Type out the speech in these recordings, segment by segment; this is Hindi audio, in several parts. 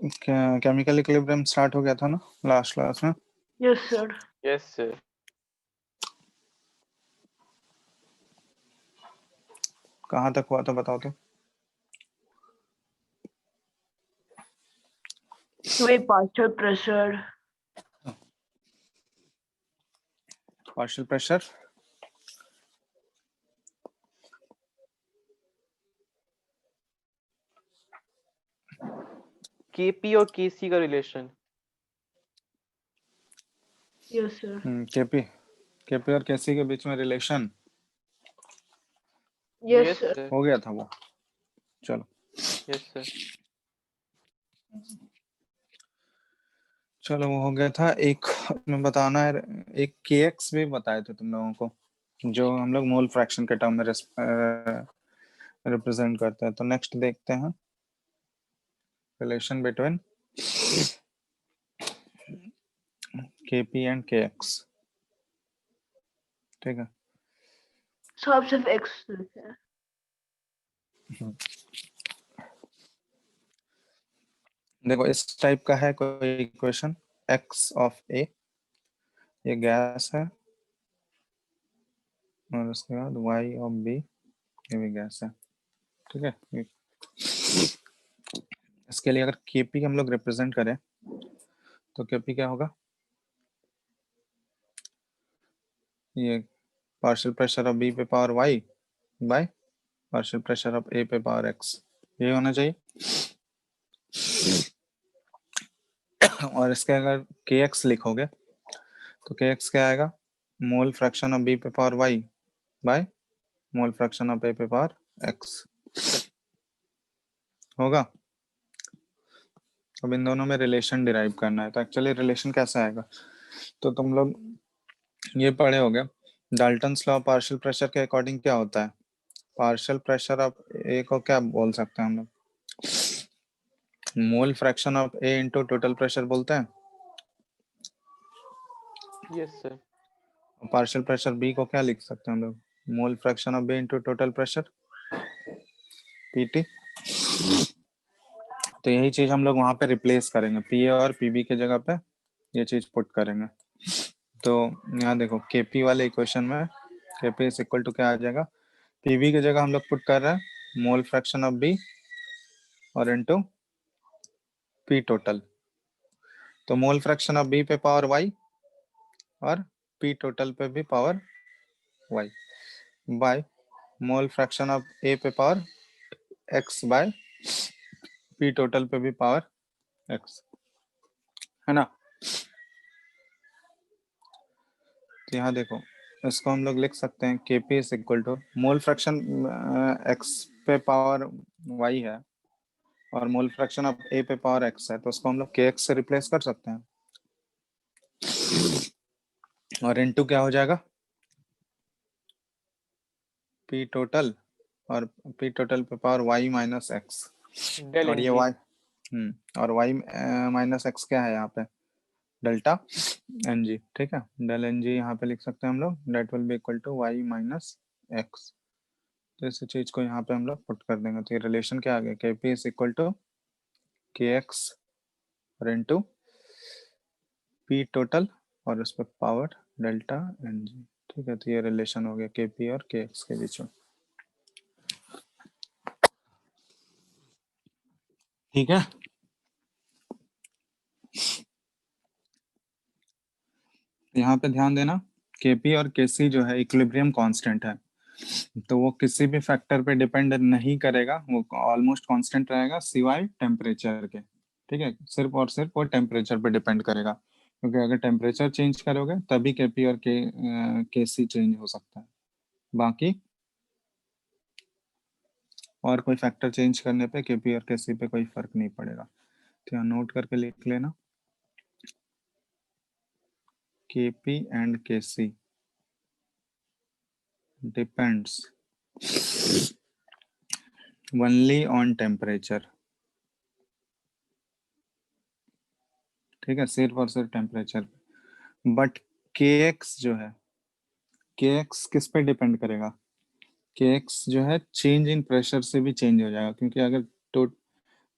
केमिकल इक्विलिब्रियम स्टार्ट हो गया था ना लास्ट क्लास में। Yes sir. Yes sir. कहाँ तक हुआ था बताओ तो। वही partial pressure, partial pressure KP और केसी का relation. Yes sir. KP KP और केसी के बीच में रिलेशन यस सर। हो गया था वो। चलो यस सर। चलो वो हो गया था। एक में बताना है, एक केएक्स भी बताए थे तुम लोगों को, जो हम लोग मोल फ्रैक्शन के टर्म में रिप्रेजेंट करते हैं। तो नेक्स्ट देखते हैं relation between KP and KX. ठीक है, सब सिर्फ एक्स है। देखो इस टाइप का है कोई इक्वेशन, x ऑफ a, ये गैस है, और उसके बाद y ऑफ b, ये भी गैस है। ठीक है, इसके लिए अगर kp हम लोग रिप्रेजेंट करें तो kp क्या होगा, ये पार्शियल प्रेशर ऑफ b पे power y by partial pressure of a पे पावर x, ये होना चाहिए। और इसके अगर kx लिखोगे तो kx क्या आएगा, मोल फ्रैक्शन ऑफ b पे power y bye mole fraction of a पे पावर x होगा। अब इन दोनों में रिलेशन डिराइव करना है। तो एक्चुअली रिलेशन कैसा आएगा, तो तुम लोग ये पढ़े होगे, डाल्टन्स लॉ पार्शियल प्रेशर के अकॉर्डिंग क्या होता है, पार्शियल प्रेशर ऑफ ए को क्या बोल सकते हैं हम लोग, mole fraction of A into total pressure बोलते हैं। Yes sir. Partial pressure B को क्या लिख सकते हैं हम लोग, mole fraction of B into total pressure PT. तो यही चीज हम लोग वहां पे रिप्लेस करेंगे, पी और पीबी के जगह पे ये चीज पुट करेंगे। तो यहाँ देखो केपी वाले इक्वेशन में केपी इज इक्वल टू क्या आ जाएगा, पीबी की जगह हम लोग पुट कर रहे हैं मोल फ्रैक्शन ऑफ बी और इनटू पी टोटल। तो मोल फ्रैक्शन ऑफ बी पे पावर वाई और पी टोटल पे भी power y by mole fraction of A पे power x by P total पे भी पावर एक्स, है ना। तो यहाँ देखो इसको हम लोग लिख सकते हैं KP is equal to mole fraction X पे पावर वाई है और मोल फ्रैक्शन ऑफ ए पे पावर एक्स है, तो उसको हम लोग के एक्स से रिप्लेस कर सकते हैं। और इनटू क्या हो जाएगा, पी टोटल और पी टोटल पे power Y minus X, del और एन ये जी। वाई और वाई माइनस एक्स क्या है यहाँ पे, डेल्टा एन जी। ठीक है, डेल एन जी यहाँ पे लिख सकते हैं हम लोग, that will be equal to Y minus X. तो इस चीज को यहाँ पे हम लोग पुट कर देंगे। तो ये रिलेशन क्या आ गया, के पी इज इक्वल टू के एक्स और इनटू पी टोटल और उस पर पावर डेल्टा एन जी। ठीक है, तो ये रिलेशन हो गया के पी और के एक्स के बीच में। ठीक है, यहाँ पे ध्यान देना केपी और केसी जो है इक्विलिब्रियम कांस्टेंट है, तो वो किसी भी फैक्टर पे डिपेंड नहीं करेगा, वो ऑलमोस्ट कांस्टेंट रहेगा सिवाय टेम्परेचर के। ठीक है, सिर्फ और सिर्फ वो टेम्परेचर पे डिपेंड करेगा, क्योंकि अगर टेम्परेचर चेंज करोगे तभी केपी और केसी चेंज हो सकता है, बाकी और कोई फैक्टर चेंज करने पे केपी और केसी पे कोई फर्क नहीं पड़ेगा। तो यहाँ नोट करके लिख लेना, KP and KC depends only on temperature. ठीक है, सिर्फ और सिर्फ टेम्परेचर। बट के एक्स जो है, के एक्स किस पे डिपेंड करेगा, के एक्स जो है चेंज इन प्रेशर से भी चेंज हो जाएगा, क्योंकि अगर तो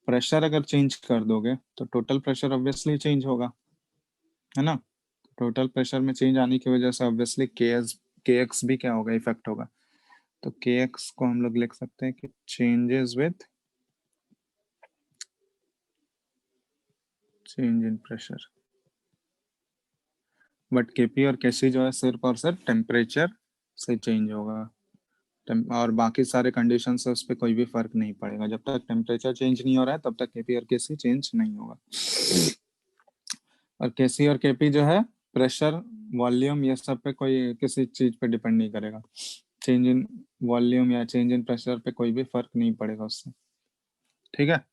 प्रेशर अगर चेंज कर दोगे तो टोटल प्रेशर ऑब्वियसली चेंज होगा, है ना। टोटल प्रेशर में चेंज आने की वजह से ऑब्वियसली के एक्स भी क्या होगा, इफेक्ट होगा। तो के एक्स को हम लोग लिख सकते हैं कि changes with change in pressure. But KP और केसी जो है सिर्फ और सिर्फ टेम्परेचर से चेंज होगा, और बाकी सारे कंडीशन से उस पर कोई भी फर्क नहीं पड़ेगा। जब तक टेम्परेचर चेंज नहीं हो रहा है तब तक केपी और केसी चेंज नहीं होगा। और केसी और केपी जो है प्रेशर, वॉल्यूम, ये सब पे कोई किसी चीज पे डिपेंड नहीं करेगा। चेंज इन वॉल्यूम या चेंज इन प्रेशर पे कोई भी फर्क नहीं पड़ेगा उससे, ठीक है।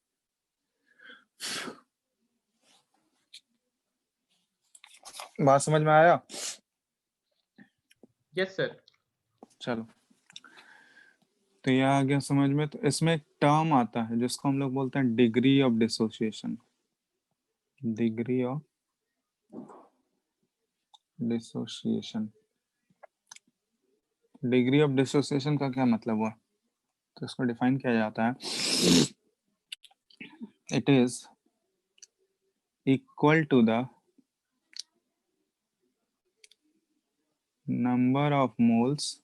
बात समझ में आया? Yes sir. चलो, तो यह आ गया समझ में। तो इसमें एक टर्म आता है जिसको हम लोग बोलते हैं degree of dissociation. Degree of dissociation. Degree of dissociation का क्या मतलब हुआ? तो इसको डिफाइन किया जाता है, it is equal to the number of moles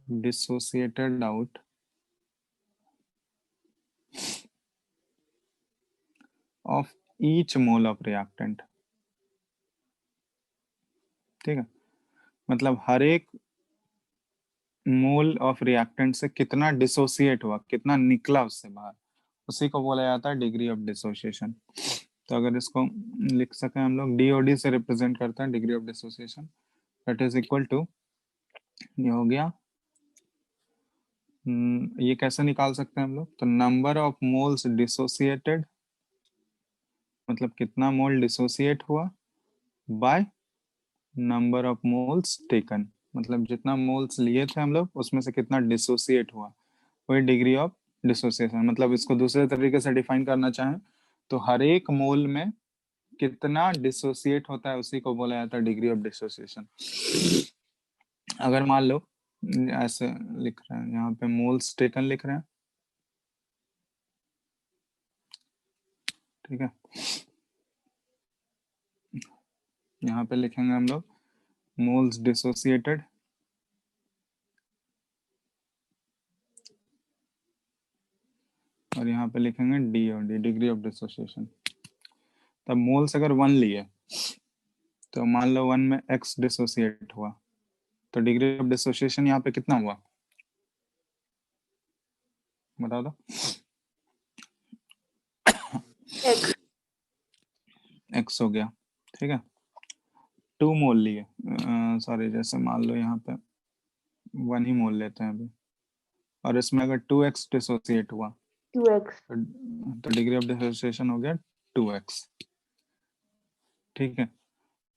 dissociated out of each mole of reactant। ठीक है, मतलब हर एक मोल ऑफ रिएक्टेंट से कितना डिसोसिएट हुआ, कितना निकला उससे बाहर, उसी को बोला जाता है डिग्री ऑफ डिसोसिएशन। तो अगर इसको लिख सके हम लोग, डीओडी से रिप्रेजेंट करता है degree of dissociation, that is equal to, ये हो गया, ये कैसे निकाल सकते हैं हम लोग? तो नंबर ऑफ मोल्स डिसोसिएटेड, मतलब कितना मोल डिसोसिएट हुआ, by number of moles taken, मतलब जितना मोल्स लिए थे हम लोग उसमें से कितना डिसोसिएट हुआ, वही डिग्री ऑफ डिसोसिएशन। मतलब इसको दूसरे तरीके से डिफाइन करना चाहें तो हर एक मोल में कितना डिसोसिएट होता है उसी को बोला जाता है डिग्री ऑफ डिसोसिएशन। अगर मान लो ऐसे लिख रहे हैं, यहाँ पे मोल्स टेकन लिख रहे हैं, ठीक है। यहाँ पे लिखेंगे हम लोग मोल्स डिसोसिएटेड, और यहाँ पे लिखेंगे डीओडी, डिग्री ऑफ डिसोसिएशन। तब मोल्स अगर 1 लिए तो मान लो 1 में x डिसोसिएट हुआ, तो डिग्री ऑफ डिसोसिएशन यहाँ पे कितना हुआ, बता दो। X x हो गया, ठीक है। 2 मोल लिए, सॉरी, जैसे मान लो यहाँ पे 1 ही मोल लेते हैं अभी, और इसमें अगर 2x डिसोसिएट हुआ 2x तो डिग्री ऑफ डिसोसिएशन हो गया 2x, ठीक है।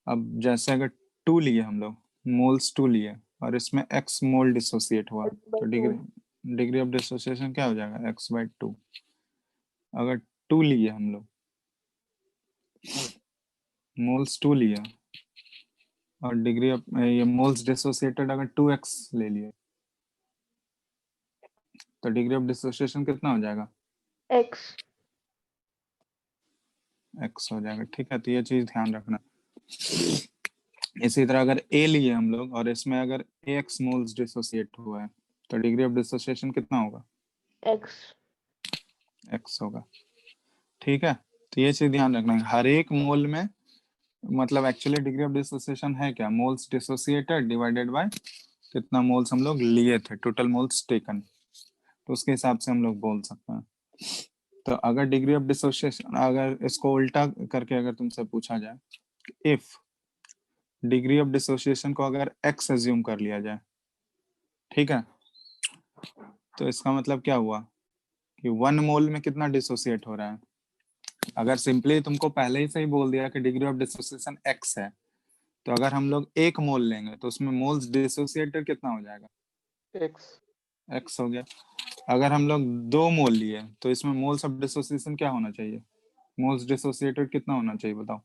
अब जैसे अगर 2 लिए हम लोग, मोल्स 2 लिए, और इसमें x मोल डिसोसिएट हुआ, तो डिग्री ऑफ डिसोसिएशन क्या हो जाएगा, x/2। अगर 2 लिए हम लोग, मोल्स 2 लिए, और डिग्री ऑफ ये मोल्स डिसोसिएटेड अगर 2x ले लिए, तो डिग्री ऑफ डिसोसिएशन कितना हो जाएगा, X x हो जाएगा, ठीक है। तो ये चीज ध्यान रखना। इसी तरह अगर a लिए हम लोग और इसमें अगर ax मोल्स डिसोसिएट हुआ है, तो डिग्री ऑफ डिसोसिएशन कितना होगा, X x होगा, ठीक है। तो ये चीज ध्यान रखना है, हर एक मोल में, मतलब एक्चुअली डिग्री ऑफ डिसोसिएशन है क्या, मोल्स डिसोसिएटेड डिवाइडेड बाय कितना मोल्स हम लोग लिए थे, टोटल मोल्स टेकन, तो उसके हिसाब से हम लोग बोल सकते हैं। तो अगर डिग्री ऑफ डिसोसिएशन, अगर इसको उल्टा करके अगर तुमसे पूछा जाए, इफ डिग्री ऑफ डिसोसिएशन को अगर x एज्यूम कर लिया जाए, ठीक है, तो इसका मतलब क्या हुआ कि 1 मोल में कितना डिसोसिएट हो रहा है। अगर सिंपली तुमको पहले ही से ही बोल दिया कि डिग्री ऑफ डिसोसिएशन x है, तो अगर हम लोग 1 मोल लेंगे तो उसमें मोल्स डिसोसिएटेड कितना हो जाएगा, x हो गया। अगर हम लोग 2 मोल लिए तो इसमें मोल्स ऑफ डिसोसिएशन क्या होना चाहिए, मोल्स डिसोसिएटेड कितना होना चाहिए बताओ,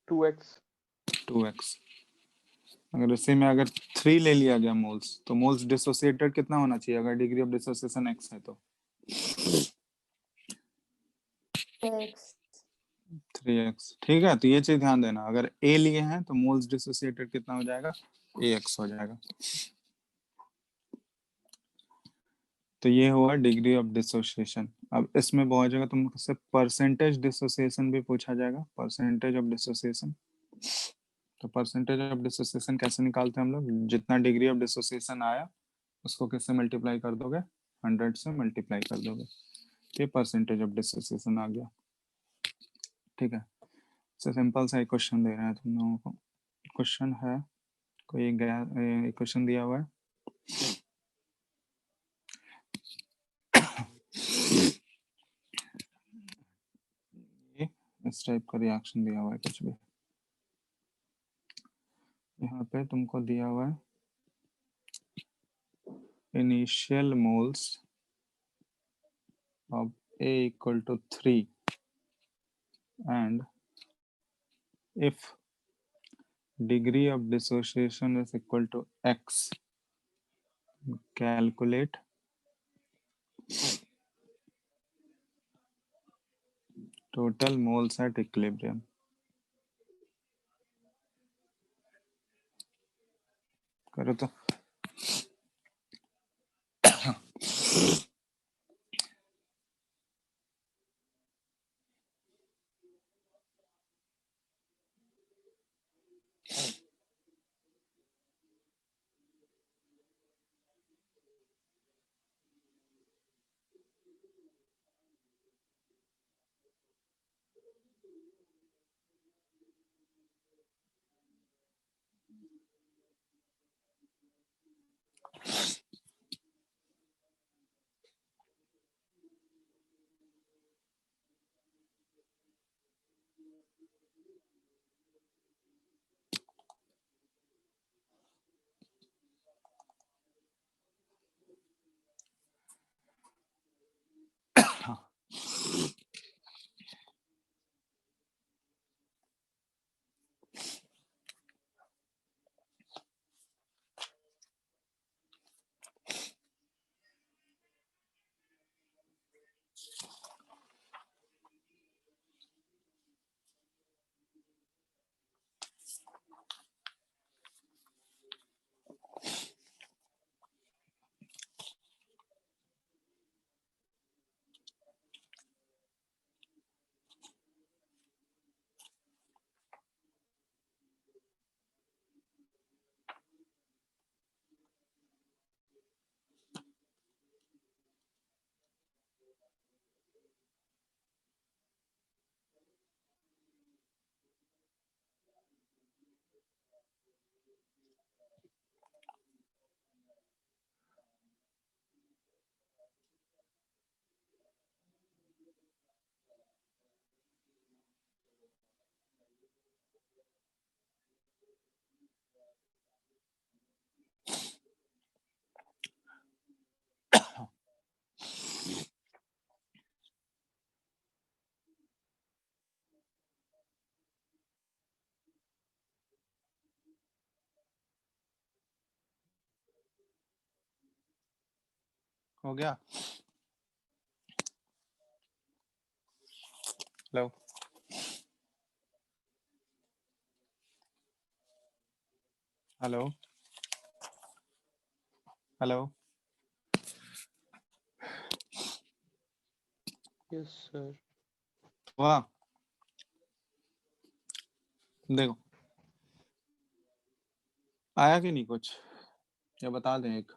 2x 2x। अगर इसी में अगर 3 ले लिया गया मोल्स, तो मोल्स डिसोसिएटेड कितना होना चाहिए अगर डिग्री ऑफ डिसोसिएशन x है तो? X. 3x। ठीक है, तो ये चीज ध्यान देना, अगर a लिए हैं तो मोल्स डिसोसिएटेड कितना हो जाएगा? ax हो जाएगा। तो ये हुआ डिग्री ऑफ डिसोसिएशन। अब इसमें बहुत जगह तुमसे परसेंटेज डिसोसिएशन भी पूछा जाएगा, परसेंटेज ऑफ डिसोसिएशन। तो परसेंटेज ऑफ डिसोसिएशन कैसे निकालते हैं हम लोग? जितना डिग्री ऑफ डिसोसिएशन आया उसको किससे मल्टीप्लाई कर दोगे? 100 से मल्टीप्लाई कर दोगे, ये परसेंटेज ऑफ डिसोसिएशन आ गया। ठीक है, तो सिंपल सा एक क्वेश्चन दे रहे हैं तुम लोगों को। क्वेश्चन है, कोई एक क्वेश्चन दिया हुआ है, ये इस टाइप का रिएक्शन दिया हुआ है कुछ भी। यहाँ पे तुमको दिया हुआ है initial moles of A equal to 3 and if degree of dissociation is equal to x, calculate total moles at equilibrium. करो तो। हो गया? Hello hello hello. Yes, sir. वाह, देखो आया कि नहीं कुछ, या बता दें एक?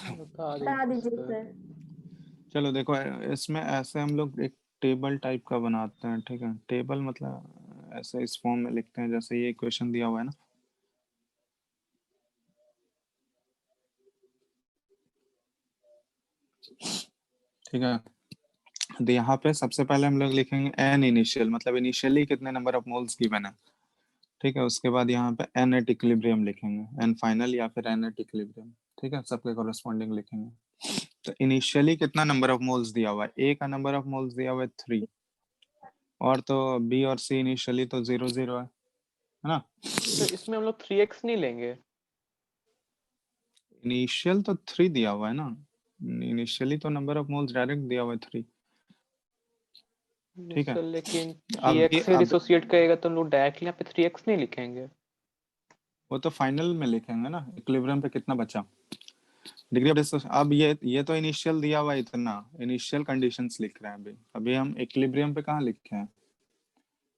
बता बता दीजिए दीजिए सर। सर। चलो देखो, इसमें ऐसे हम लोग एक टेबल टाइप का बनाते हैं। ठीक है, टेबल मतलब ऐसे इस फॉर्म में लिखते हैं जैसे ये क्वेश्चन दिया हुआ है ना। ठीक है, तो यहाँ पे सबसे पहले हम लोग लिखेंगे एन इनिशियल, मतलब इनिशियली कितने नंबर ऑफ मोल्स गिवन है। ठीक है, उसके बाद यहाँ पे एन एट इक्विलिब्रियम लिखेंगे, एन फाइनल या फिर एन एट इक्विलिब्रियम। ठीक है, सबके कॉरेस्पॉन्डिंग लिखेंगे। तो इनिशियली कितना नंबर ऑफ मोल्स दिया हुआ है? ए का नंबर ऑफ मोल्स दिया हुआ है 3, और तो बी और सी इनिशियली तो 0 0 है है ना। तो इसमें हम लोग 3x नहीं लेंगे। इनिशियल तो 3 दिया हुआ है ना, इनिशियली तो नंबर ऑफ मोल्स डायरेक्ट दिया हुआ है 3। ठीक है, सर लेकिन अब ये 3x से अब डिसोसिएट करेगा तो हम लोग डायरेक्टली यहाँ पे 3x नहीं लिखेंगे। वो तो फाइनल में लिखेंगे ना, इक्विलिब्रियम पे कितना बचा, डिग्री ऑफ डिसोसिएशन। अब ये तो इनिशियल दिया हुआ है इतना, इनिशियल कंडीशंस लिख रहे हैं अभी। अभी हम इक्विलिब्रियम पे कहाँ लिखे हैं,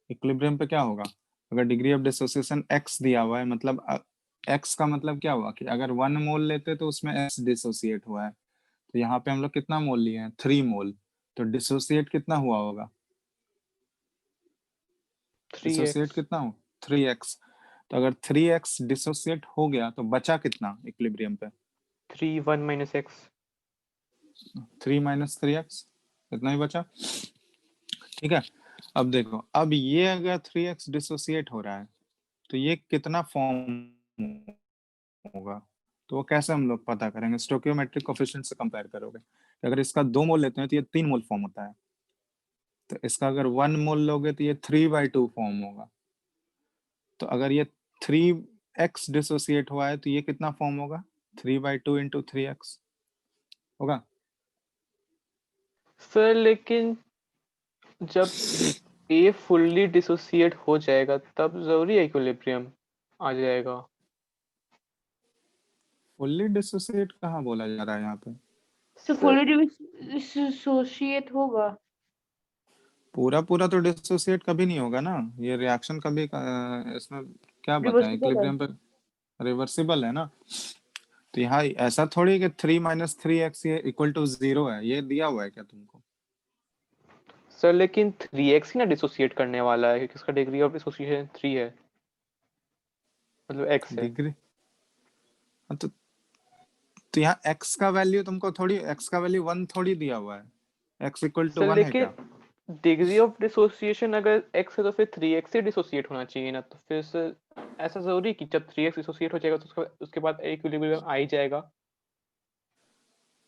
इक्विलिब्रियम पे क्या होगा, अगर डिग्री ऑफ डिसोसिएशन x दिया हुआ है, मतलब x का मतलब क्या हुआ कि अगर 1 मोल लेते तो उसमें x डिसोसिएट हुआ है, तो यहाँ पे हम लोग कितना मोल लिए हैं, 3 मोल, तो डिसोसिएट कितना हुआ होगा, डिसोसिएट 3x। कितना हो, 3x। तो अगर 3x डिसोसिएट हो गया तो बचा कितना इक्विलिब्रियम पे, 3 1 minus x। 3 माइनस 3x, इतना ही बचा। ठीक है, अब देखो, अब ये अगर 3x डिसोसिएट हो रहा है तो ये कितना फॉर्म होगा, तो वो कैसे हम लोग पता करेंगे, स्टोकियोमेट्रिक कोफिशिएंट से कंपेयर करोगे। अगर इसका 2 मोल लेते हैं तो ये 3 मोल फॉर्म होता है, तो इसका अगर 1 मोल लोगे तो ये 3/2 फॉर्म होगा। तो अगर ये 3x डिसोसिएट हुआ है तो ये कितना फॉर्म होगा, 3/2 इंटू 3x होगा। सर लेकिन जब A फुल्ली डिसोसिएट हो जाएगा तब जरूरी इक्विलिब्रियम आ जाएगा। फुल्ली डिसोसिएट कहाँ बोला जा रहा है यहाँ पे, तो फुल्ली डिसोसिएट होगा। पूरा पूरा तो डिसोसिएट कभी नहीं होगा ना, ये रिएक्शन कभी इसमें क्या बताएं, रिवर्सिबल है। इक्विलिब्रियम पे रिवर्सिबल है ना। तो यहाँ ऐसा थोड़ी कि 3 माइनस 3x ये इक्वल टू 0 है, ये दिया हुआ है क्या तुमको। सर लेकिन 3x ही ना डिसोसिएट करने वाला है क्योंकि इसका डिग्री ऑफ डिसोसिएशन 3 है, मतलब x है। डिग्री, हाँ, तो यहाँ x का वैल्यू तुमको थोड़ी, x का वैल्यू 1 थोड़ी दिया हुआ है, x इक्वल टू सर 1 है क्या। लेकिन डिग्री ऑफ डिसोसिएशन अगर x है तो फिर 3x से डिसोसिएट होना चाहिए ना, तो फिर सर ऐसा जरूरी कि जब 3x डिसोसिएट हो जाएगा तो उसके बाद इक्विलिब्रियम आ ही जाएगा।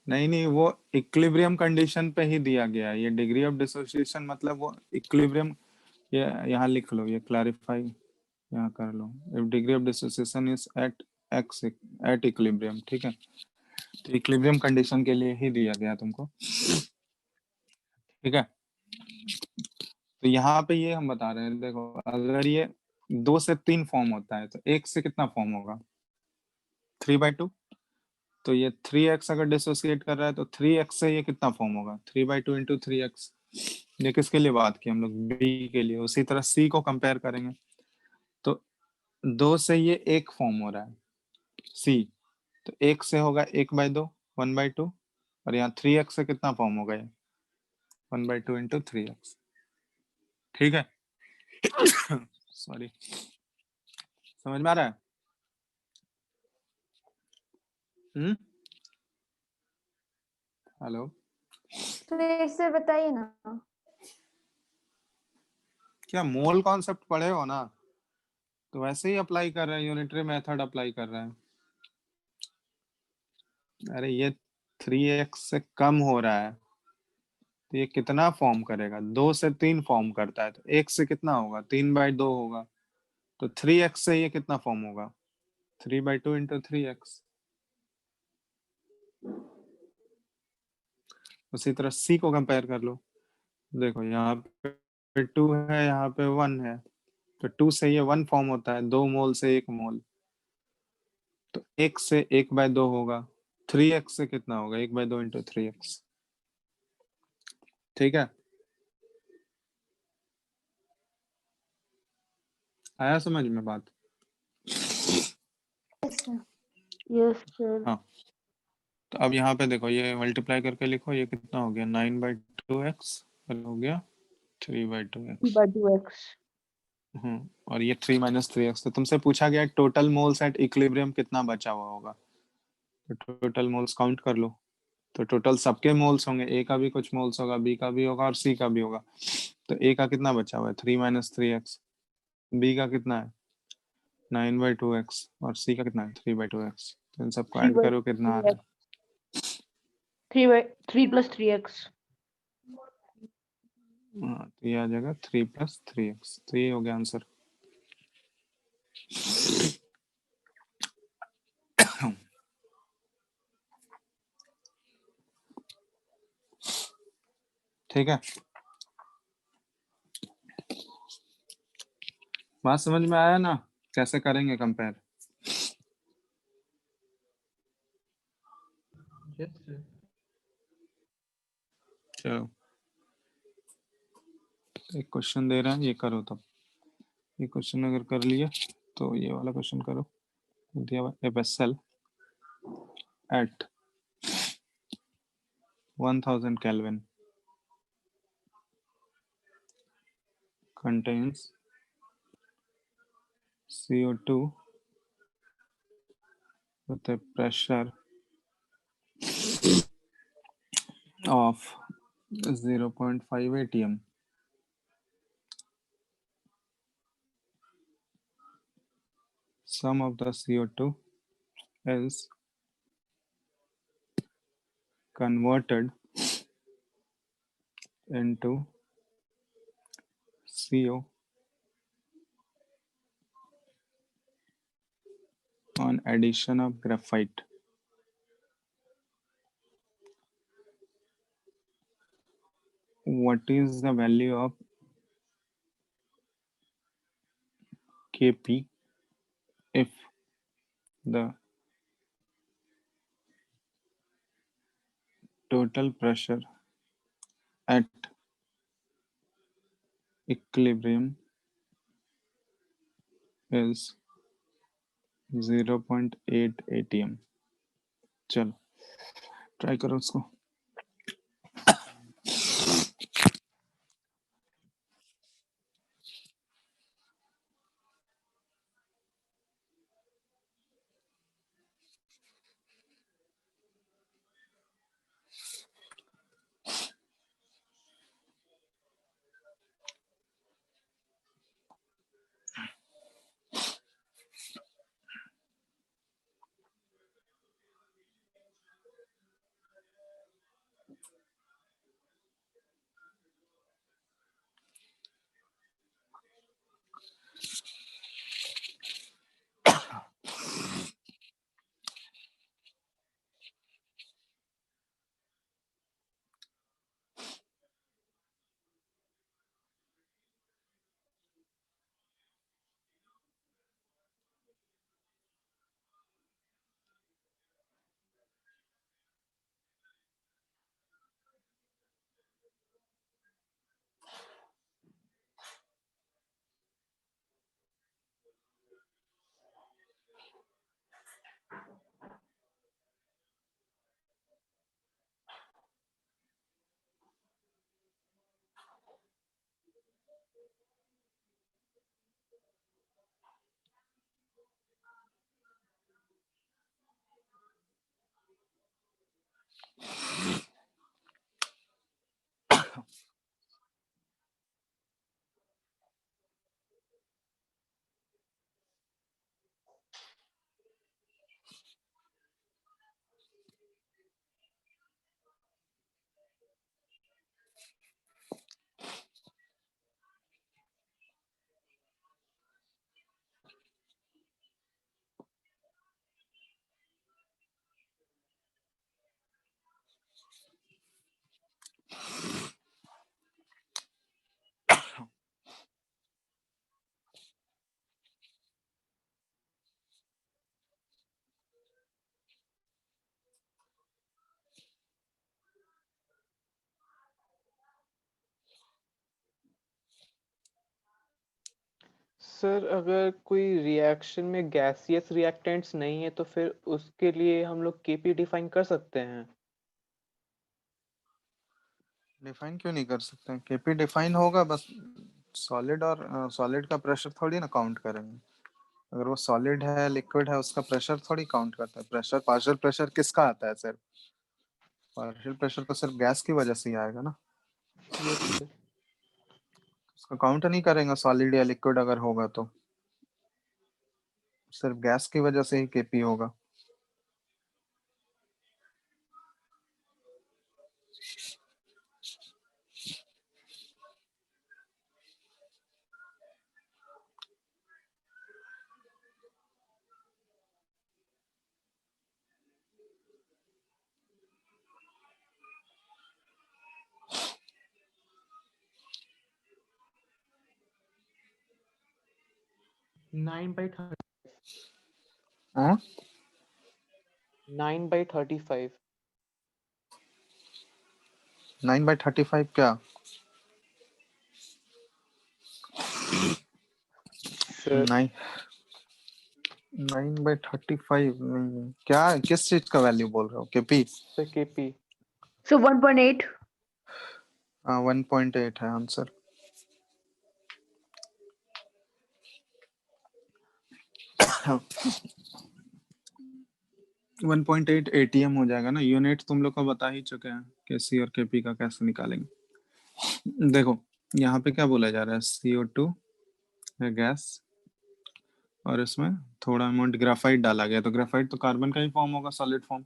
नहीं नहीं, वो इक्विलिब्रियम कंडीशन पे ही दिया गया है, ये डिग्री ऑफ डिसोसिएशन मतलब वो इक्विलिब्रियम, ये यहाँ लिख लो, ये क्लैरिफाई यहाँ कर लो, if degree of dissociation is at x at equilibrium. ठीक है, तो इक्विलिब्रियम कंडीशन के लिए ही दिया गया तुमको। ठीक है, तो यहाँ पे ये हम बता रहे हैं, देखो अगर ये 2 से 3 फॉर्म होता है तो 1 से कितना फॉर्म होगा, 3/2। तो ये 3x अगर डिसोसिएट कर रहा है तो 3x से ये कितना फॉर्म होगा, 3/2 इंटू 3x। ये किसके लिए बात की हम लोग, b के लिए। उसी तरह c को कंपेयर करेंगे तो 2 से ये 1 फॉर्म हो रहा है c, तो 1 से होगा 1/2 1/2, और यहाँ 3x से कितना फॉर्म होगा ये 1/2 इंटू 3x। ठीक है सॉरी, समझ में आ रहा है। हेलो, तो इससे बताइए ना। क्या मोल कॉन्सेप्ट पढ़े हो ना, तो वैसे ही अप्लाई कर रहे हैं, यूनिटरी मेथड अप्लाई कर रहे हैं। अरे ये 3x से कम हो रहा है तो ये कितना फॉर्म करेगा, 2 से 3 फॉर्म करता है, तो 1 से कितना होगा, 3/2 होगा, तो 3x से ये कितना फॉर्म होगा, 3/2 इंटू 3x। उसी तरह c को कंपेयर कर लो, देखो यहाँ पे 2 है, यहाँ पे 1 है, तो 2 से ये 1 फॉर्म होता है, 2 मोल से 1 मोल, तो 1 से 1/2 होगा, 3x से कितना होगा, 1/2 इंटू 3x। ठीक है, आया समझ में बात। Yes sir. हाँ, तो अब यहाँ पे देखो, ये मल्टीप्लाई करके लिखो, ये कितना हो गया 9/2x, और हो गया 3/2x। 2x। और ये 3 माइनस 3x, तो तुमसे पूछा गया टोटल मोल्स एट इक्विलिब्रियम कितना बचा हुआ होगा, तो टोटल मोल्स काउंट कर लो। तो टोटल सबके मोल्स होंगे, ए का भी कुछ मोल्स होगा, बी का भी होगा और सी का भी होगा। तो ए का कितना बचा हुआ है 3 माइनस 3x, बी का कितना है 9/2x, और सी का कितना है 3/2x। तो इन सबको ऐड करो, कितना आ रहा है 3 plus 3x। हाँ, तो ये आ जाएगा 3 + 3x, तो ये हो गया आंसर। ठीक है, बात समझ में आया ना, कैसे करेंगे कंपेयर? Yes sir. चलो एक क्वेश्चन दे रहे हैं, ये करो। तब ये क्वेश्चन अगर कर लिया तो ये वाला क्वेश्चन करो। दिया हुआ a vessel eight 1000 Kelvin contains CO2 with a pressure of 0.5 atm. Some of the CO2 is converted into CO on addition of graphite. What is the value of Kp if the total pressure at equilibrium is 0.8 atm? चलो ट्राई करो उसको। सर अगर कोई रिएक्शन में गैसियस रिएक्टेंट्स नहीं है तो फिर उसके लिए हम लोग केपी डिफाइन कर सकते हैं। डिफाइन क्यों नहीं कर सकते? केपी डिफाइन होगा, बस सॉलिड और सॉलिड का प्रेशर थोड़ी ना काउंट करेंगे। अगर वो सॉलिड है लिक्विड है उसका प्रेशर थोड़ी काउंट करता है। प्रेशर पार्शियल प्रेशर किसका आता है? सिर्फ पार्शियल प्रेशर तो सिर्फ गैस की वजह से ही आएगा ना, यस सर। उसका काउंट नहीं करेंगे। सॉलिड या लिक्विड अगर होगा तो सिर्फ गैस की वजह से ही केपी होगा। 9/35 हाँ 9/35 9/35 क्या? सर 9/35 नहीं, क्या किस चीज का वैल्यू बोल रहे हो? केपी? Sir KP So 1.8. 1.8 है answer. One point eight ATM हो जाएगा ना। यूनिट तुम लोग को बता ही चुके हैं केसी और केपी का कैसे निकालेंगे। देखो यहाँ पे क्या बोला जा रहा है, CO2 है गैस और इसमें थोड़ा अमाउंट ग्राफाइट डाला गया, तो ग्राफाइट तो कार्बन का ही फॉर्म होगा, सॉलिड फॉर्म,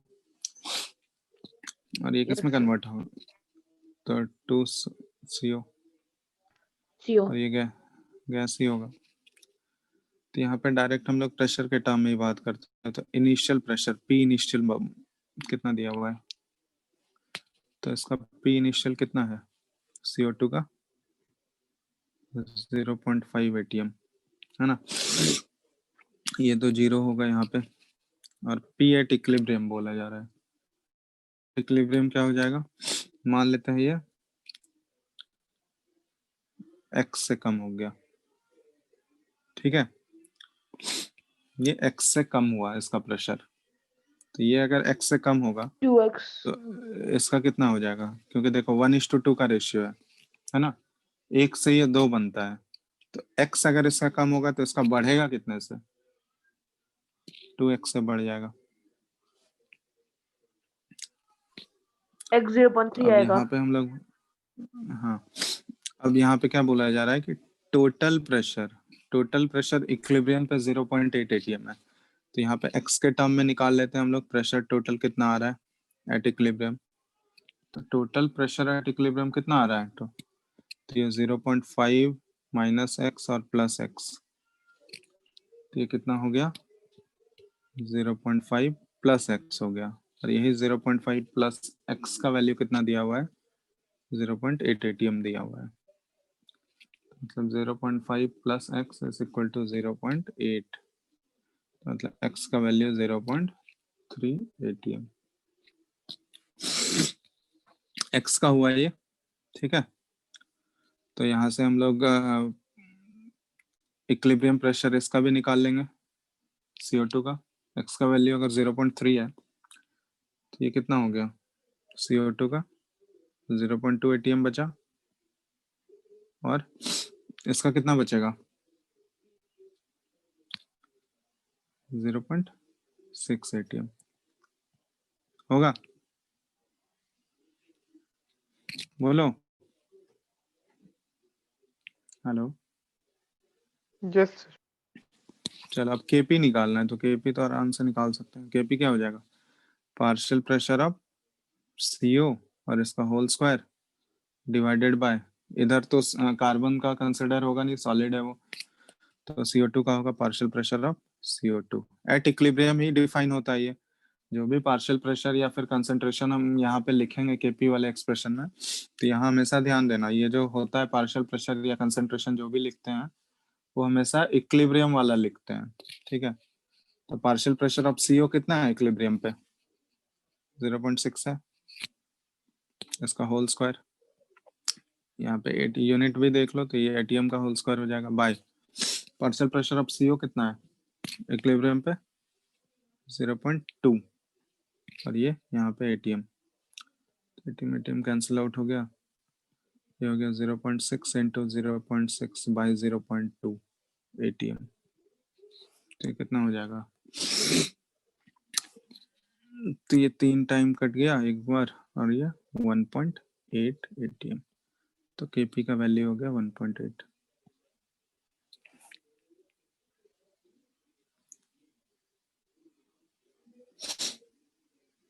और ये किसमें Yes, sir. कन्वर्ट होगा, तो 2CO, CO. और ये गैस ही होगा। तो यहाँ पे डायरेक्ट हम लोग प्रेशर के टर्म में ही बात करते हैं, तो इनिशियल प्रेशर P इनिशियल कितना दिया हुआ है, तो इसका P इनिशियल कितना है CO2 का 0.5 ATM है ना। ये तो जीरो होगा यहाँ पे, और P एट इक्विलिब्रियम बोला जा रहा है। इक्विलिब्रियम क्या हो जाएगा, मान लेते हैं ये x से कम हो गया, ठीक है, ये x से कम हुआ इसका प्रेशर, तो ये अगर x से कम होगा 2x. तो इसका कितना हो जाएगा, क्योंकि देखो 1:2 का रेशियो है ना, एक से ये दो बनता है, तो x अगर इसका कम होगा तो इसका बढ़ेगा कितने से, 2x से बढ़ जाएगा। X 0.3 अब आएगा. यहाँ पे हम लोग, हाँ, अब यहाँ पे क्या बोला जा रहा है कि टोटल प्रेशर इक्विलिब्रियम पे 0.8 ATM है, तो यहाँ पे x के टर्म में निकाल लेते हैं हम लोग, प्रेशर टोटल कितना आ रहा है एट इक्विलिब्रियम, तो टोटल प्रेशर एट इक्विलिब्रियम कितना आ रहा है, तो ये 0.5 माइनस x और प्लस x, तो ये कितना हो गया 0.5 प्लस x हो गया, और यही 0.5 प्लस x का वैल्यू कितना दिया हुआ है 0.8 ATM दिया हुआ है, मतलब 0.5 plus x is equal to 0.8, मतलब x का वैल्यू 0.3 ATM x का हुआ ये, ठीक है। तो यहाँ से हम लोग इक्विलिब्रियम प्रेशर इसका भी निकाल लेंगे, CO2 का, x का वैल्यू अगर 0.3 है तो ये कितना हो गया CO2 का 0.2 ATM बचा, और इसका कितना बचेगा 0.6 ATM होगा, बोलो, हेलो। यस चलो अब केपी निकालना है, तो केपी तो आराम से निकाल सकते हैं। केपी क्या हो जाएगा, पार्शियल प्रेशर ऑफ CO और इसका होल स्क्वायर डिवाइडेड बाय, इधर तो कार्बन का कंसिडर होगा नहीं, सॉलिड है वो, तो CO2 का होगा partial pressure of CO2 at equilibrium he define होता है ये, जो भी पार्शियल प्रेशर या फिर कंसंट्रेशन हम यहाँ पे लिखेंगे केपी वाले एक्सप्रेशन में, तो यहाँ हमेशा ध्यान देना, ये जो होता है पार्शियल प्रेशर या कंसंट्रेशन जो भी लिखते हैं वो हमेशा इक्विलिब्रियम वाला लिखते हैं, ठीक है। तो पार्शियल प्रेशर ऑफ CO कितना है इक्विलिब्रियम पे 0.6 है, इसका होल स्क्वायर, यहाँ पे 8 यूनिट भी देख लो तो ये ATM का होल स्क्वायर हो जाएगा, by partial pressure of CO कितना है इक्विलिब्रियम पे 0.2, और ये यहाँ पे ATM कैंसिल आउट हो गया, ये हो गया 0.6 इंटू 0.6 बाई 0.2 ATM, तो ये कितना हो जाएगा, तो ये 3 टाइम कट गया एक बार, और ये 1.8 ATM, तो KP का वैल्यू हो गया 1.8।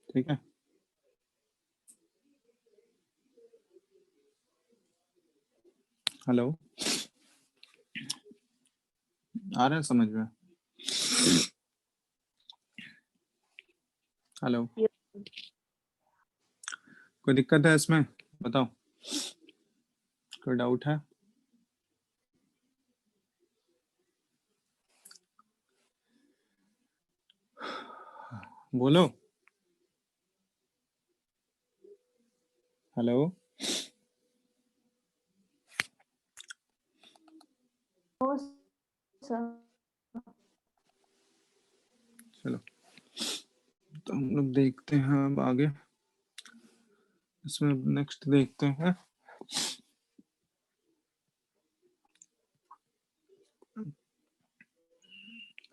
ठीक है, हेलो, आ रहा है समझ में, हेलो, Yes. कोई दिक्कत है इसमें, बताओ, कोई डाउट है? बोलो। हेलो। No, sir. चलो तो हम लोग देखते हैं अब आगे। इसमें नेक्स्ट देखते हैं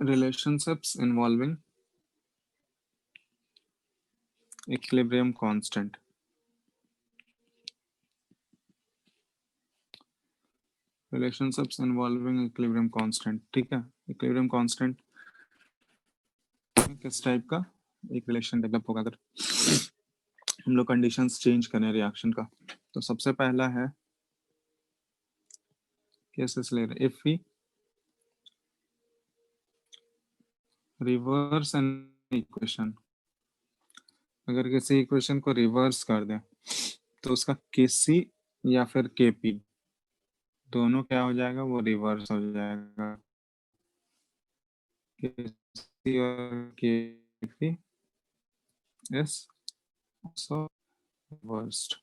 relationships involving equilibrium constant। relationships involving equilibrium constant, ठीक है। equilibrium constant किस टाइप का एक रिलेशन डेवलप होगा अगर हम लोग कंडीशंस चेंज करें रिएक्शन का। तो सबसे पहला है केसेस ले रहे, if we reverse an equation, अगर किसी इक्वेशन को रिवर्स कर दें तो उसका केसी या फिर केपी दोनों क्या हो जाएगा, वो रिवर्स हो जाएगा। केसी और केपी इज आल्सो रिवर्स्ड।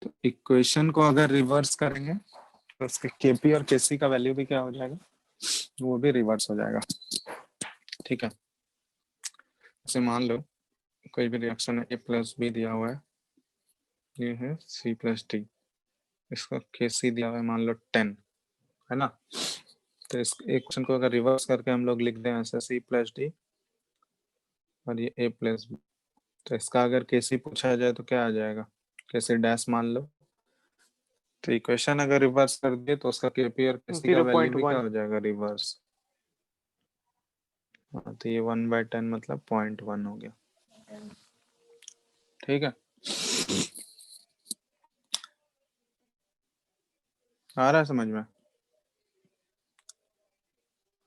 तो इक्वेशन को अगर रिवर्स करेंगे तो उसके केपी और केसी का वैल्यू भी क्या हो जाएगा, वो भी रिवर्स हो जाएगा। ठीक है, जैसे मान लो कोई भी रिएक्शन है, ए प्लस बी दिया हुआ है, ये है सी प्लस डी, इसका केसी दिया हुआ है मान लो 10, है ना। तो इस इक्वेशन को अगर रिवर्स करके हम लोग लिख दें ऐसे सी प्लस डी और ये ए प्लस बी, तो इसका अगर केसी पूछा जाए तो क्या आ जाएगा, केसी डैश मान लो। तो इक्वेशन अगर रिवर्स कर दिए तो उसका केपी और केसी का वैल्यू भी क्या 0.1 हो जाएगा, रिवर्स। हाँ, तो ये 1/10 मतलब 0.1 हो गया। ठीक है, आ रहा है समझ में।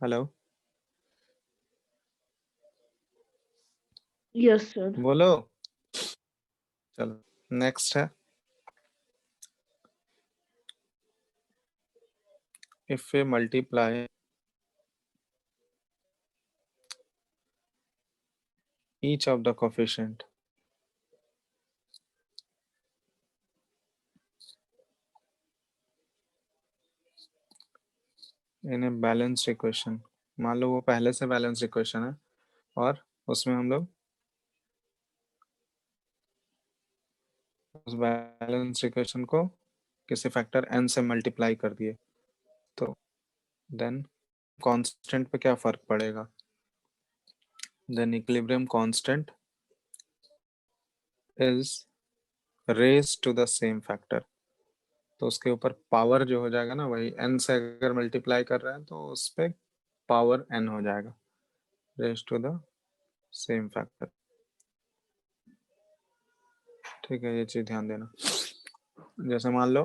Hello, Yes, sir. बोलो। चलो नेक्स्ट है, if we multiply each of the coefficient in a balanced equation, मान लो वो पहले से बैलेंस्ड इक्वेशन है और उसमें हम लोग उस बैलेंस्ड इक्वेशन को किसी फैक्टर n से मल्टीप्लाई कर दिए, तो देन कांस्टेंट पे क्या फर्क पड़ेगा, then equilibrium constant is raised to the same factor. तो उसके ऊपर पावर जो हो जाएगा ना, वही n से अगर मल्टीप्लाई कर रहे हैं तो उस पे पावर n हो जाएगा, raised to the same factor. ठीक है, ये चीज ध्यान देना। जैसे मान लो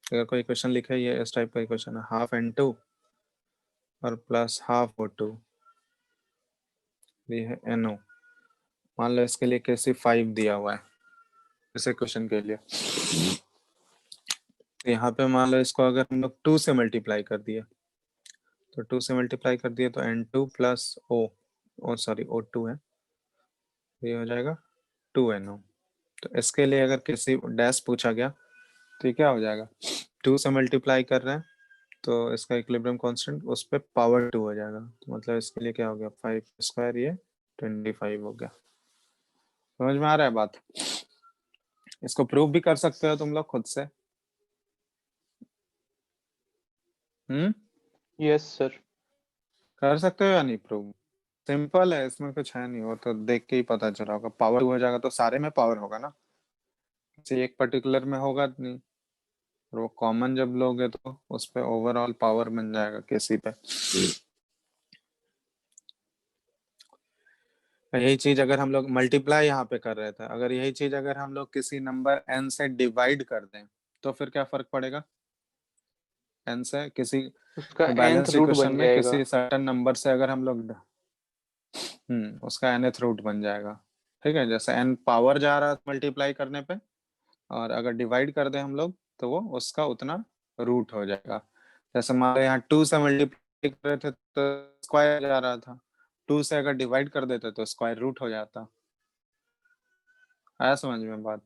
अगर कोई इक्वेशन लिखा है, ये इस टाइप का इक्वेशन है, हाफ n2 और प्लस हाफ O2, ये है NO। मान लो इसके लिए केसी 5 दिया हुआ है इस इक्वेशन के लिए, तो यहाँ पे मान लो इसको अगर हम लोग 2 से मल्टीप्लाई कर दिए, तो 2 से मल्टीप्लाई कर दिए तो N2 plus O, sorry O2 है, ये हो जाएगा 2NO। तो इसके लिए अगर किसी डैश पूछा गया तो ये क्या हो जाएगा, 2 से मल्टीप्लाई कर रहे हैं तो इसका इक्विलिब्रियम कांस्टेंट उस पे पावर 2 हो जाएगा, तो मतलब इसके लिए क्या हो गया, 5 स्क्वायर, ये 25 हो गया। समझ में आ रहा है बात। इसको प्रूव भी कर सकते हो तुम लोग खुद से। Yes sir. कर सकते हो या नहीं प्रूव, सिंपल है, इसमें कुछ है नहीं, वो तो देख के ही पता चला होगा। पावर 2 हो जाएगा तो सारे में पावर होगा ना, किसी एक पर्टिकुलर में होगा नहीं, और वो कॉमन जब लोगे तो उस पे ओवरऑल पावर बन जाएगा किसी पे। यही चीज अगर हम लोग मल्टीप्लाई यहाँ पे कर रहे थे, अगर यही चीज अगर हम लोग किसी नंबर n से डिवाइड कर दें तो फिर क्या फर्क पड़ेगा, n से किसी उसका nth बैलेंस रूट इक्वेशन बन में जाएगा। किसी सर्टेन नंबर से अगर हम लोग उसका nth रूट बन जाएगा। ठीक है, जैसे n पावर जा रहा है मल्टीप्लाई करने पे, और अगर डिवाइड कर दें हम लोग तो वो उसका उतना रूट हो जाएगा। जैसे मान लो यहाँ 2 से मल्टीप्लाई कर रहे थे तो स्क्वायर जा रहा था, 2 से अगर डिवाइड कर देते तो स्क्वायर रूट हो जाता। आया समझ में बात?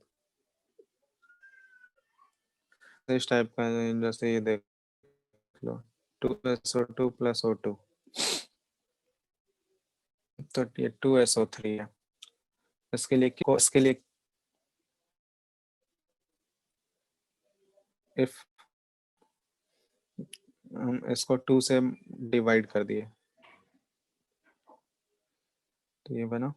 इस टाइप का जैसे ये देख लो 2SO2 प्लस O2 तो ये 2SO3 है। इसके लिए इफ हम इसको 2 से डिवाइड कर दिए तो ये बना,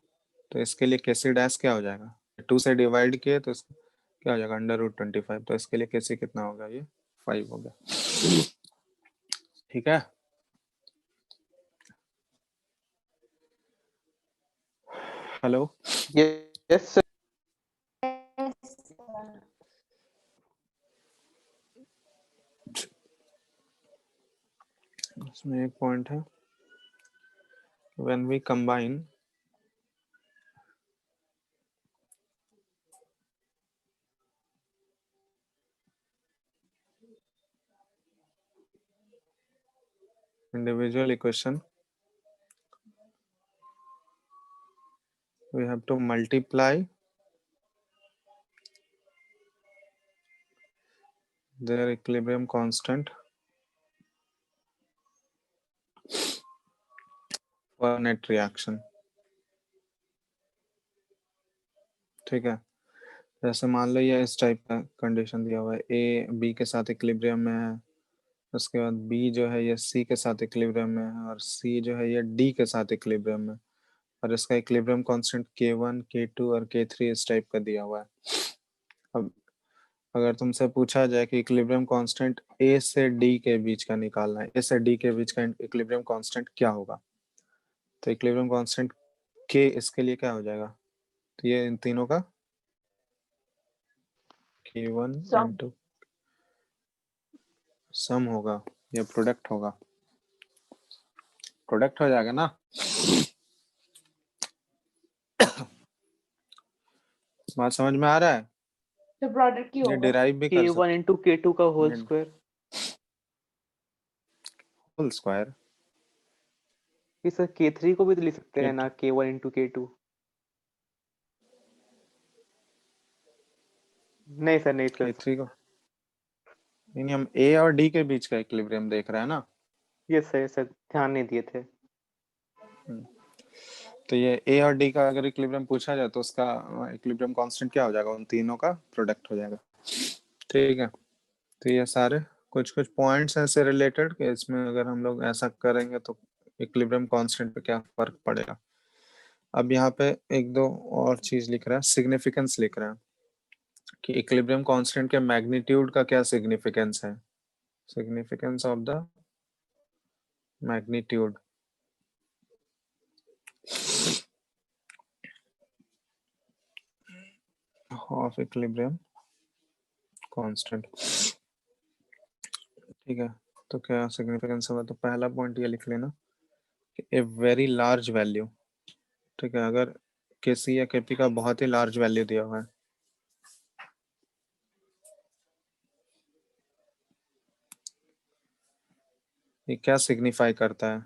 तो इसके लिए केसी डैश क्या हो जाएगा? 2 से डिवाइड किए तो क्या हो जाएगा? √25। तो इसके लिए केसी कितना होगा? ये 5 हो गया। ठीक है, hello. Yes sir. Yes, sir. इसमें एक पॉइंट है, when we combine individual equation, we have to multiply their equilibrium constant for net reaction। ठीक है, जैसे मान लो ये इस टाइप का कंडीशन दिया हुआ है, ए बी के साथ इक्विलिब्रियम में है, उसके बाद बी जो है ये सी के साथ इक्विलिब्रियम में है, और सी जो है ये डी के साथ इक्विलिब्रियम में, और इसका इक्विलिब्रियम कांस्टेंट K1 K2 और K3 इस टाइप का दिया हुआ है। अब अगर तुमसे पूछा जाए कि इक्विलिब्रियम कांस्टेंट ए से डी के बीच का निकालना है, ए से डी के बीच का इक्विलिब्रियम कांस्टेंट क्या होगा, तो इक्विलिब्रियम कांस्टेंट के इसके लिए क्या हो जाएगा? तो ये इन तीनों का K1 Sum. into सम होगा या प्रोडक्ट होगा? प्रोडक्ट हो जाएगा ना। बात समझ में आ रहा है? तो प्रोडक्ट की ये होगा डिराइव भी कर K1 सकते into K2 का होल ये- स्क्वायर। Whole square. ये सर K3 को भी तो लिख सकते हैं K2 ना, K1 into K2। नहीं सर, नहीं सर। K3 को नहीं, हम ए और डी के बीच का इक्विलिब्रियम देख रहे हैं ना। यस सर, सर ध्यान नहीं दिए थे। तो ये ए और डी का अगर इक्विलिब्रियम पूछा जाए तो उसका इक्विलिब्रियम कांस्टेंट क्या हो जाएगा? उन तीनों का प्रोडक्ट हो जाएगा। ठीक है, तो ये सारे कुछ कुछ पॉइंट्स हैं इससे रिलेटेड कि इसमें अगर हम लोग ऐसा करेंगे तो इक्विलिब्रियम कांस्टेंट पे क्या फर्क पड़ेगा। अब यहाँ पे एक दो और चीज लिख रहा है, सिग्निफिकेंस लिख रहा है कि इक्विलिब्रियम कांस्टेंट के मैग्नीट्यूड का क्या सिग्निफिकेंस है। Significance of the magnitude of equilibrium constant. ठीक है, तो क्या सिग्निफिकेंस होगा? तो पहला पॉइंट ये लिख लेना कि ए वेरी लार्ज वैल्यू। ठीक है, अगर केसी या केपी का बहुत ही लार्ज वैल्यू दिया हुआ है, ये क्या सिग्निफाई करता है?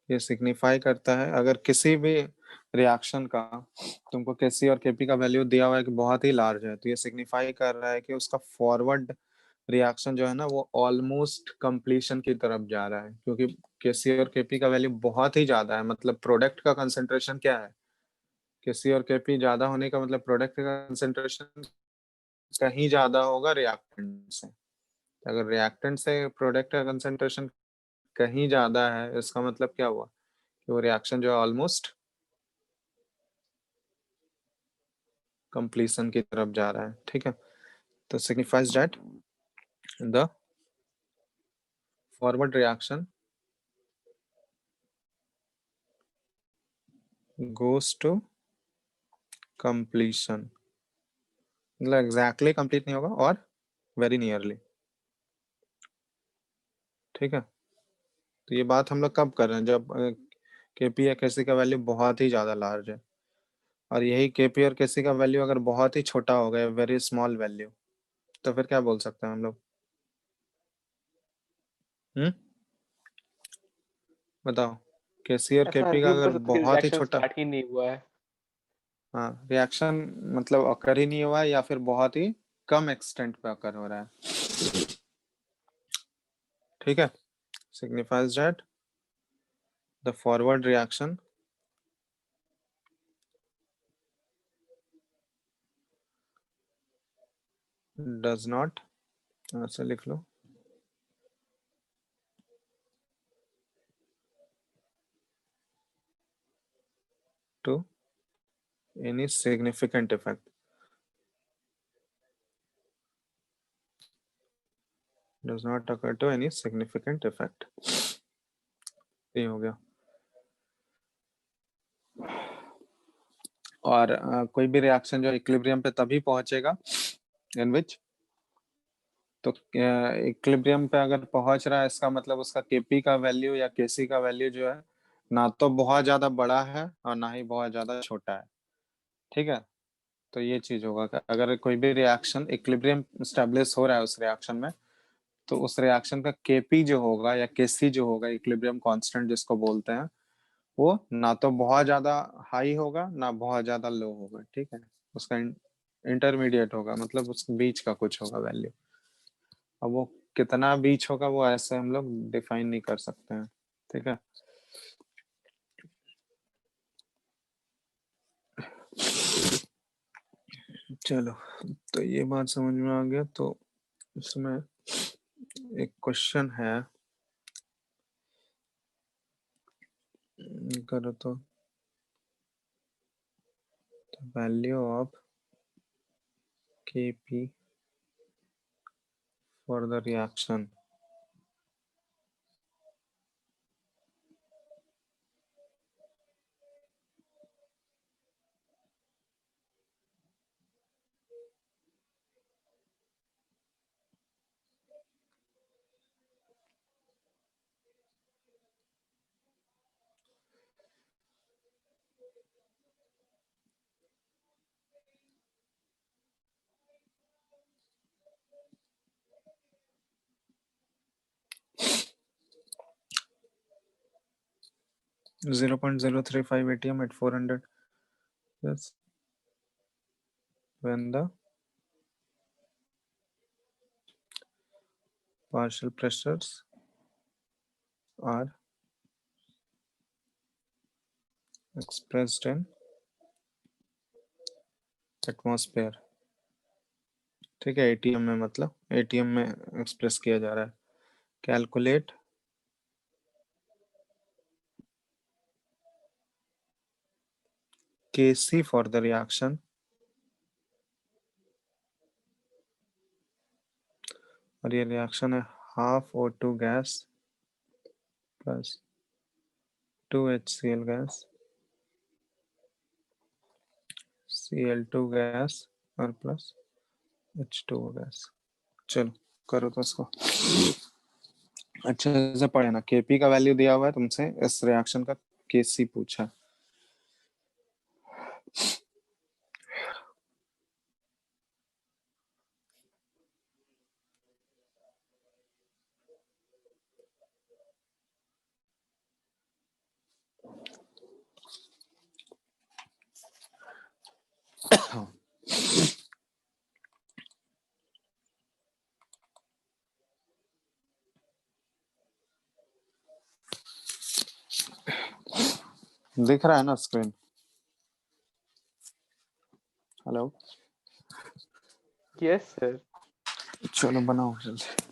ये सिग्निफाई करता है अगर किसी भी रिएक्शन का तुमको केसी और केपी का वैल्यू दिया हुआ है कि बहुत ही लार्ज है, तो ये सिग्निफाई कर रहा है कि उसका फॉरवर्ड रिएक्शन जो है ना वो ऑलमोस्ट कंप्लीशन की तरफ जा रहा है, क्योंकि केसी और केपी का वैल्यू बहुत ही ज्यादा है। मतलब प्रोडक्ट का कंसेंट्रेशन क्या है? केसी और केपी ज्यादा होने का मतलब प्रोडक्ट का कंसेंट्रेशन कहीं ज्यादा होगा रिएक्टेंट से। अगर रिएक्टेंट से प्रोडक्ट का कंसेंट्रेशन कहीं ज्यादा है, इसका मतलब क्या हुआ कि वो रिएक्शन जो है ऑलमोस्ट कंप्लीशन की तरफ जा रहा है। ठीक है, तो signifies that the forward reaction goes to completion. मतलब एग्जैक्टली कंप्लीट नहीं होगा और वेरी नियरली। ठीक है, तो ये बात हम लोग कब कर रहे हैं? जब केपी या केसी का वैल्यू बहुत ही ज्यादा लार्ज है, और यही केपी और केसी का वैल्यू अगर बहुत ही छोटा हो गया, वेरी स्मॉल वैल्यू, तो फिर क्या बोल सकते हैं हम लोग? बताओ। केसी और ऐसा केपी का assume अगर कर सकते कि बहुत ही रिएक्शन छोटा, स्टार्ट ही नहीं हुआ है। हाँ रिएक्शन मतलब अकर ही नहीं हुआ है या फिर बहुत ही कम एक्सटेंट पे अकर हो रहा है, ठीक है, signifies that the forward reaction does not, ऐसे लिख लो, to any significant effect, does not occur to any significant effect, ये हो गया। और कोई भी रिएक्शन जो इक्विलिब्रियम पे तभी पहुंचेगा इन विच, तो इक्विलिब्रियम पे अगर पहुंच रहा है इसका मतलब उसका केपी का वैल्यू या केसी का वैल्यू जो है ना तो बहुत ज्यादा बड़ा है और ना ही बहुत ज्यादा छोटा है, ठीक है। तो ये चीज होगा कि अगर कोई भी रिएक्शन इक्विलिब्रियम स्टेब्लिश हो रहा है उस रिएक्शन में, तो उस रिएक्शन का केपी जो होगा या केसी जो होगा, इक्विलिब्रियम कांस्टेंट जिसको बोलते हैं, वो ना तो बहुत ज्यादा हाई होगा ना बहुत ज्यादा लो होगा, ठीक है, उसका इंटरमीडिएट होगा, मतलब उस बीच का कुछ होगा वैल्यू। अब वो कितना बीच होगा वो ऐसे हम लोग डिफाइन नहीं कर सकते हैं, ठीक है। चलो, तो ये बात समझ में आ गया। तो इसमें एक क्वेश्चन है, करो तो, value of Kp for the reaction (0.035 atm at 400), yes, when the partial pressures are expressed in atmosphere, ठीक है, एटीएम में, मतलब एटीएम में एक्सप्रेस किया जा रहा है। Calculate Kc for the reaction और ये रिएक्शन है half O2 gas plus 2 HCl gas, Cl2 gas और प्लस H2O गैस। चलो करो तो इसको अच्छे से पढ़े ना, Kp का वैल्यू दिया हुआ है तुमसे, इस रिएक्शन का Kc पूछा। दिख रहा है ना स्क्रीन? Hello, yes sir. चलो बनाओ जल्दी।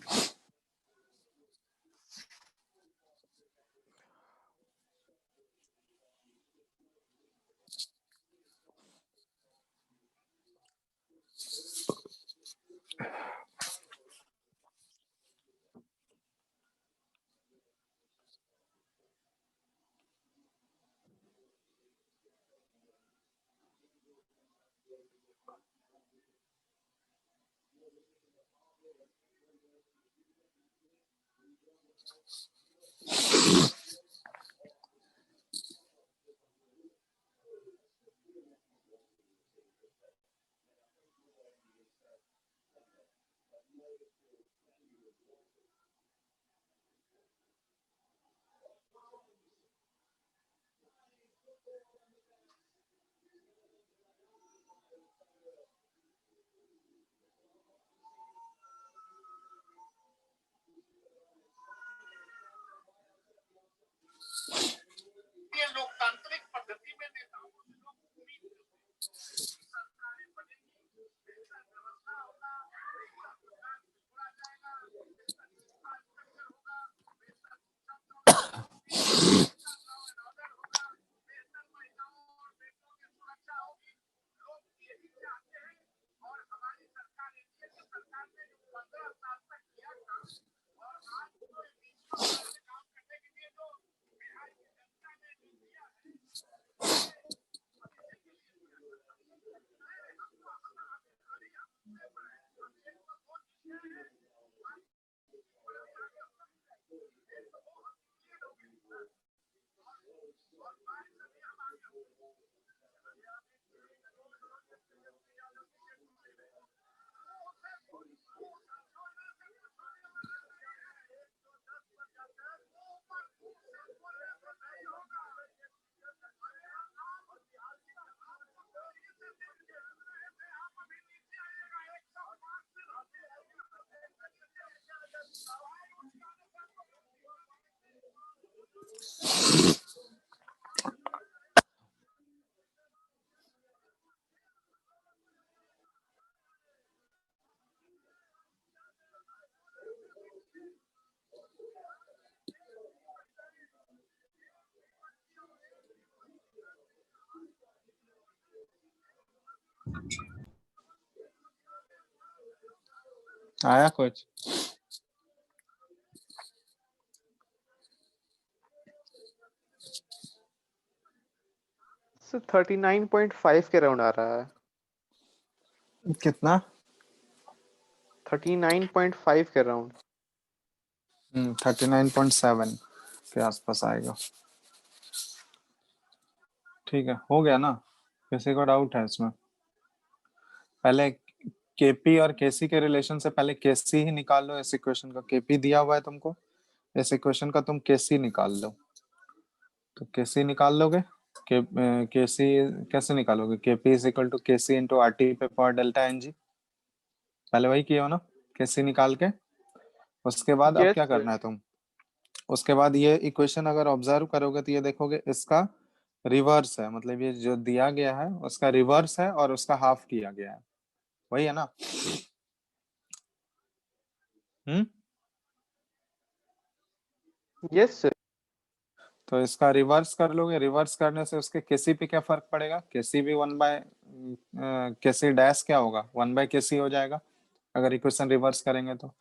आया कुछ? सर 39.5 के राउंड आ रहा है। कितना? 39.5 के राउंड। 39.7 के आसपास आएगा। ठीक है, हो गया ना? किसी को डाउट है इसमें? पहले केपी और केसी के रिलेशन से पहले केसी ही निकाल लो इस इक्वेशन का। केपी दिया हुआ है तुमको, इस इक्वेशन का तुम केसी निकाल लो। तो केसी निकाल लोगे, केसी कैसे निकालोगे? KP is equal to KC into R T पे पावर डेल्टा एन जी। पहले वही किया हो ना, केसी निकाल के। उसके बाद अब यस क्या सर। करना है तुम? उसके बाद ये इक्वेशन अगर ऑब्जर्व करोगे तो ये देखोगे इसका रिवर्स है, मतलब ये जो दिया गया है उसका रिवर्स है और उसका हाफ किया गया है। वही है ना? Yes sir. तो इसका रिवर्स कर लोगे, रिवर्स करने से उसके केसी पे क्या फर्क पड़ेगा? केसी भी 1 बाय केसी डैश क्या होगा? 1 बाय केसी हो जाएगा अगर इक्वेशन रिवर्स करेंगे तो।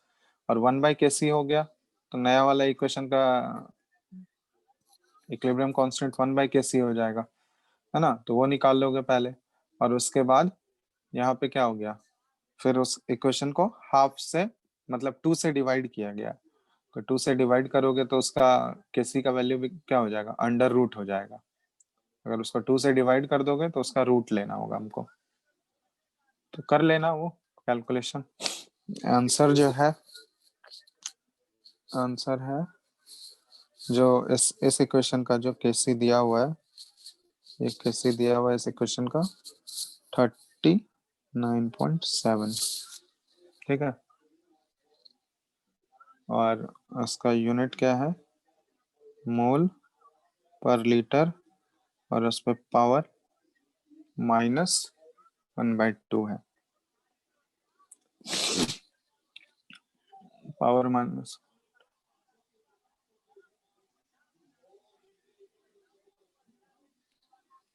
और 1 बाय केसी हो गया तो नया वाला इक्वेशन का इक्विलिब्रियम कांस्टेंट 1 बाय केसी हो जाएगा, है ना? तो वो निकाल लोगे पहले, और उसके बाद यहाँ पे क्या हो गया, फिर उस इक्वेशन को हाफ से मतलब 2 से डिवाइड किया गया। तो 2 से डिवाइड करोगे तो उसका केसी का वैल्यू भी क्या हो जाएगा? अंडर रूट हो जाएगा। अगर उसको 2 से डिवाइड कर दोगे तो उसका रूट लेना होगा हमको। तो कर लेना वो कैलकुलेशन। आंसर जो है, आंसर है जो इस इक्वेशन का जो केसी दिया हुआ है, ये केसी दिया हुआ है इस इक्वेशन का 39.7। ठीक है, और उसका यूनिट क्या है? मोल पर लीटर, और उस पर पावर -1/2 है। पावर माइनस,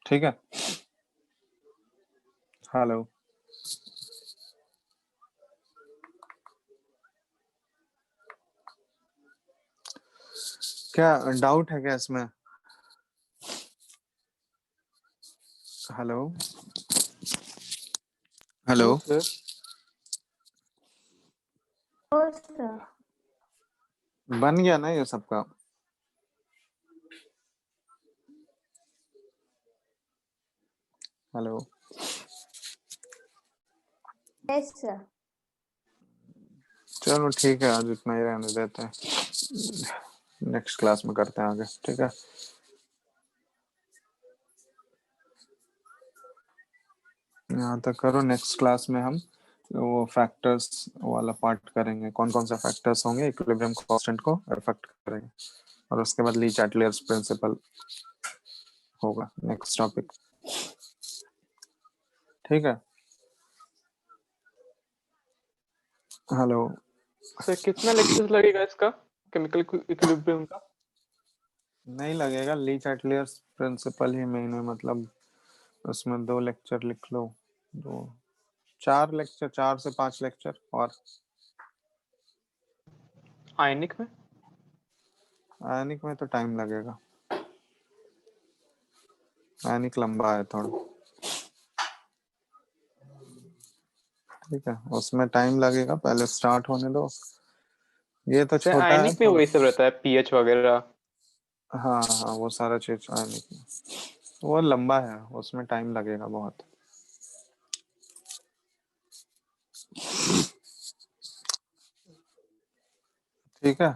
ठीक है। हेलो, क्या डाउट है क्या इसमें? Hello, hello, no sir. बन गया ना ये सबका? Hello, yes sir. चलो ठीक है, आज इतना ही रहने देते हैं, नेक्स्ट क्लास में करते हैं आगे। ठीक है। यहाँ तक करो, नेक्स्ट क्लास में हम वो फैक्टर्स वाला पार्ट करेंगे, कौन कौन से फैक्टर्स होंगे इक्विलिब्रियम कांस्टेंट को अफेक्ट करेंगे, और उसके बाद ली चैटलियर्स प्रिंसिपल होगा नेक्स्ट टॉपिक। ठीक है, हेलो। सर कितना लेक्चर्स लगेगा इसका केमिकल इक्विलिब्रियम का? नहीं लगेगा, ली चैटलियर्स प्रिंसिपल ही मेन है, मतलब उसमें 2 लेक्चर लिख लो, 4 लेक्चर, 4 से 5 लेक्चर। और आयनिक में? आयनिक में तो टाइम लगेगा, आयनिक लंबा है थोड़ा। ठीक है, उसमें टाइम लगेगा, पहले स्टार्ट होने दो, ये तो सर छोटा है आयनिक में थोड़ा। वही सब रहता है, पीएच वगैरह। हाँ हाँ, वो सारा चीज आयनिक में, वो लंबा है, उसमें टाइम लगेगा बहुत। ठीक है,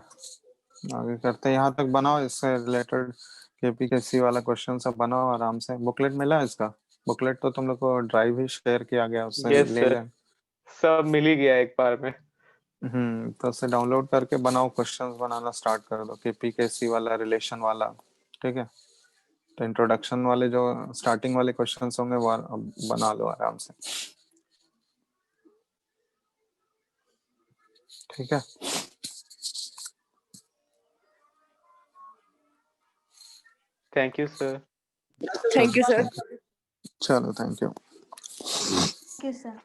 आगे करते हैं, यहाँ तक बनाओ, इससे रिलेटेड केपीकेसी वाला क्वेश्चन सब बनाओ आराम से। बुकलेट मिला है इसका? बुकलेट तो तुम लोग को ड्राइव ही शेयर किया गया, उससे यस ले सर, लें। सब मिल ही गया एक बार में। तो उससे डाउनलोड करके बनाओ, क्वेश्चंस बनाना स्टार्ट कर दो केपीकेसी वाला, रिलेशन वाला। ठीक है, तो इंट्रोडक्शन वाले जो स्टार्टिंग वाले क्वेश्चंस होंगे वो बना लो आराम से। ठीक है, thank you sir. Thank you, sir. चलो, thank you. Thank you, sir.